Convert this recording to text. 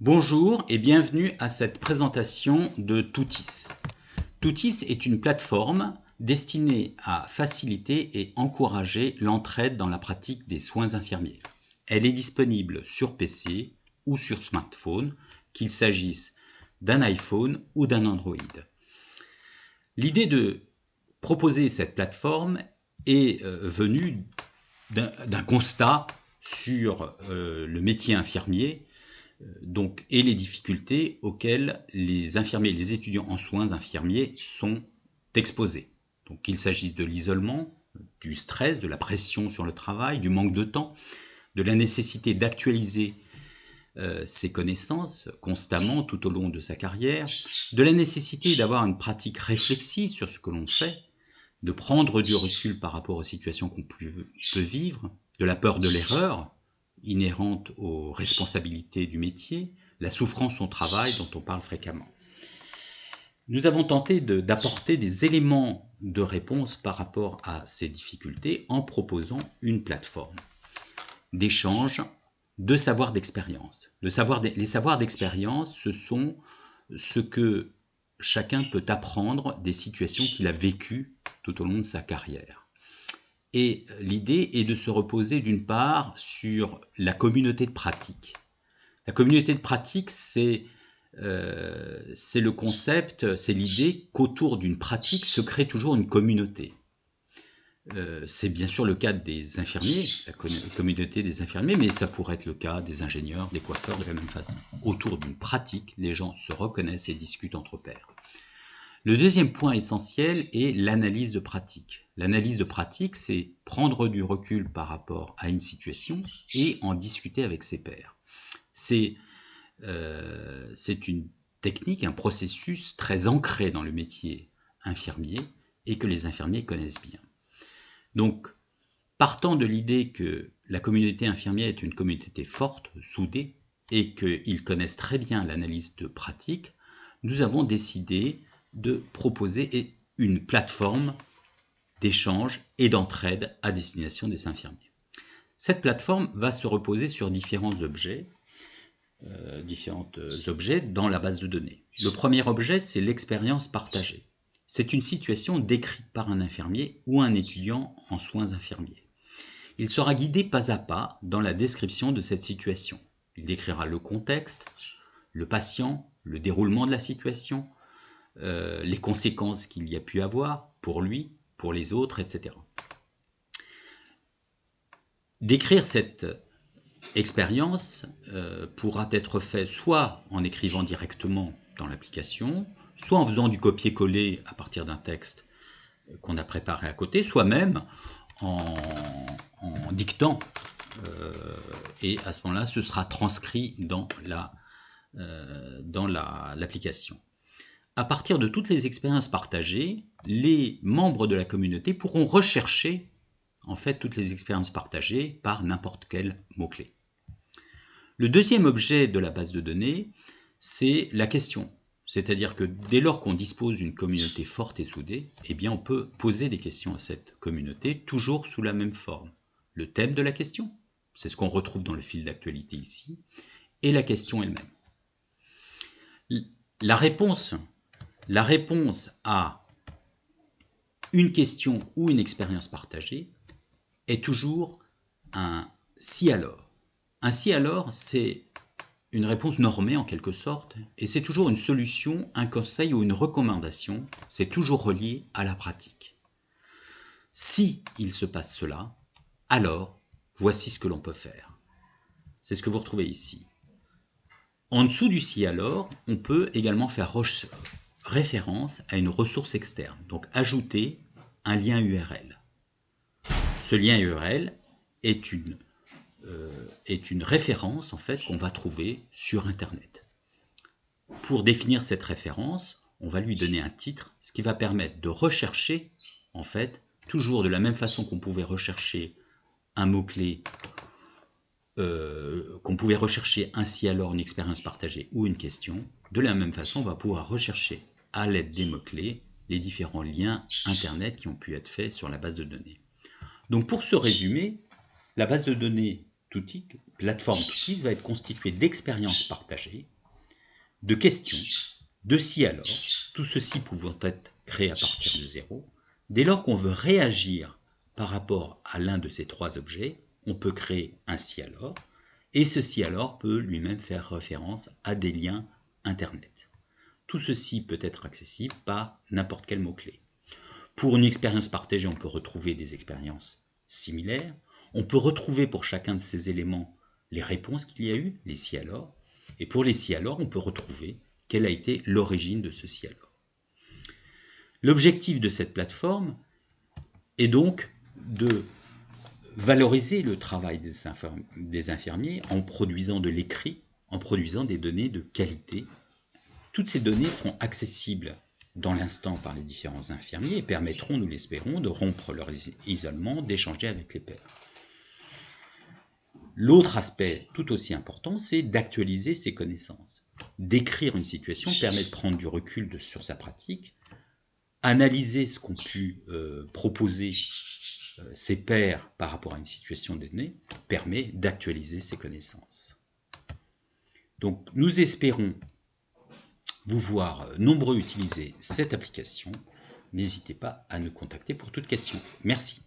Bonjour et bienvenue à cette présentation de Toutis. Toutis est une plateforme destinée à faciliter et encourager l'entraide dans la pratique des soins infirmiers. Elle est disponible sur PC ou sur smartphone, qu'il s'agisse d'un iPhone ou d'un Android. L'idée de proposer cette plateforme est venue d'un constat sur le métier infirmier et les difficultés auxquelles les infirmiers et les étudiants en soins infirmiers sont exposés. Donc qu'il s'agisse de l'isolement, du stress, de la pression sur le travail, du manque de temps, de la nécessité d'actualiser ses connaissances constamment tout au long de sa carrière, de la nécessité d'avoir une pratique réflexive sur ce que l'on fait, de prendre du recul par rapport aux situations qu'on peut vivre, de la peur de l'erreur inhérente aux responsabilités du métier, la souffrance au travail dont on parle fréquemment. Nous avons tenté d'apporter des éléments de réponse par rapport à ces difficultés en proposant une plateforme d'échange de savoirs d'expérience. Les savoirs d'expérience, ce sont ce que chacun peut apprendre des situations qu'il a vécues tout au long de sa carrière. Et l'idée est de se reposer d'une part sur la communauté de pratique. La communauté de pratique, c'est le concept, c'est l'idée qu'autour d'une pratique se crée toujours une communauté. C'est bien sûr le cas des infirmiers, la communauté des infirmiers, mais ça pourrait être le cas des ingénieurs, des coiffeurs de la même façon. Autour d'une pratique, les gens se reconnaissent et discutent entre pairs. Le deuxième point essentiel est l'analyse de pratique. L'analyse de pratique, c'est prendre du recul par rapport à une situation et en discuter avec ses pairs. C'est une technique, un processus très ancré dans le métier infirmier et que les infirmiers connaissent bien. Donc, partant de l'idée que la communauté infirmière est une communauté forte, soudée, et qu'ils connaissent très bien l'analyse de pratique, nous avons décidé de proposer une plateforme d'échange et d'entraide à destination des infirmiers. Cette plateforme va se reposer sur différents objets dans la base de données. Le premier objet, c'est l'expérience partagée. C'est une situation décrite par un infirmier ou un étudiant en soins infirmiers. Il sera guidé pas à pas dans la description de cette situation. Il décrira le contexte, le patient, le déroulement de la situation, les conséquences qu'il y a pu avoir pour lui, pour les autres, etc. Décrire cette expérience pourra être fait soit en écrivant directement dans l'application, soit en faisant du copier-coller à partir d'un texte qu'on a préparé à côté, soit même en dictant, et à ce moment-là, ce sera transcrit dans l'application. À partir de toutes les expériences partagées, les membres de la communauté pourront rechercher en fait toutes les expériences partagées par n'importe quel mot-clé. Le deuxième objet de la base de données, c'est la question. C'est-à-dire que dès lors qu'on dispose d'une communauté forte et soudée, eh bien on peut poser des questions à cette communauté, toujours sous la même forme. Le thème de la question, c'est ce qu'on retrouve dans le fil d'actualité ici, et la question elle-même. La réponse à une question ou une expérience partagée est toujours un « si alors ». Un « si alors », c'est une réponse normée en quelque sorte, et c'est toujours une solution, un conseil ou une recommandation, c'est toujours relié à la pratique. Si il se passe cela, alors voici ce que l'on peut faire. C'est ce que vous retrouvez ici. En dessous du « si alors », on peut également faire référence à une ressource externe, donc ajouter un lien URL. Ce lien URL est une référence en fait qu'on va trouver sur Internet. Pour définir cette référence, on va lui donner un titre, ce qui va permettre de rechercher en fait toujours de la même façon qu'on pouvait rechercher un mot-clé, qu'on pouvait rechercher un si alors, une expérience partagée ou une question. De la même façon, on va pouvoir rechercher à l'aide des mots-clés les différents liens Internet qui ont pu être faits sur la base de données. Donc pour ce résumé, la base de données plateforme Toutis va être constituée d'expériences partagées, de questions, de si alors, tout ceci pouvant être créé à partir de zéro. Dès lors qu'on veut réagir par rapport à l'un de ces trois objets, on peut créer un si alors, et ce si alors peut lui-même faire référence à des liens Internet. Tout ceci peut être accessible par n'importe quel mot-clé. Pour une expérience partagée, on peut retrouver des expériences similaires. On peut retrouver pour chacun de ces éléments les réponses qu'il y a eu, les si alors. Et pour les si alors, on peut retrouver quelle a été l'origine de ce si alors. L'objectif de cette plateforme est donc de valoriser le travail des infirmiers en produisant de l'écrit, en produisant des données de qualité. Toutes ces données seront accessibles dans l'instant par les différents infirmiers et permettront, nous l'espérons, de rompre leur isolement, d'échanger avec les pairs. L'autre aspect tout aussi important, c'est d'actualiser ses connaissances. Décrire une situation permet de prendre du recul sur sa pratique, analyser ce qu'ont pu proposer ses pairs par rapport à une situation donnée, permet d'actualiser ses connaissances. Donc nous espérons vous voir nombreux utiliser cette application. N'hésitez pas à nous contacter pour toute question. Merci.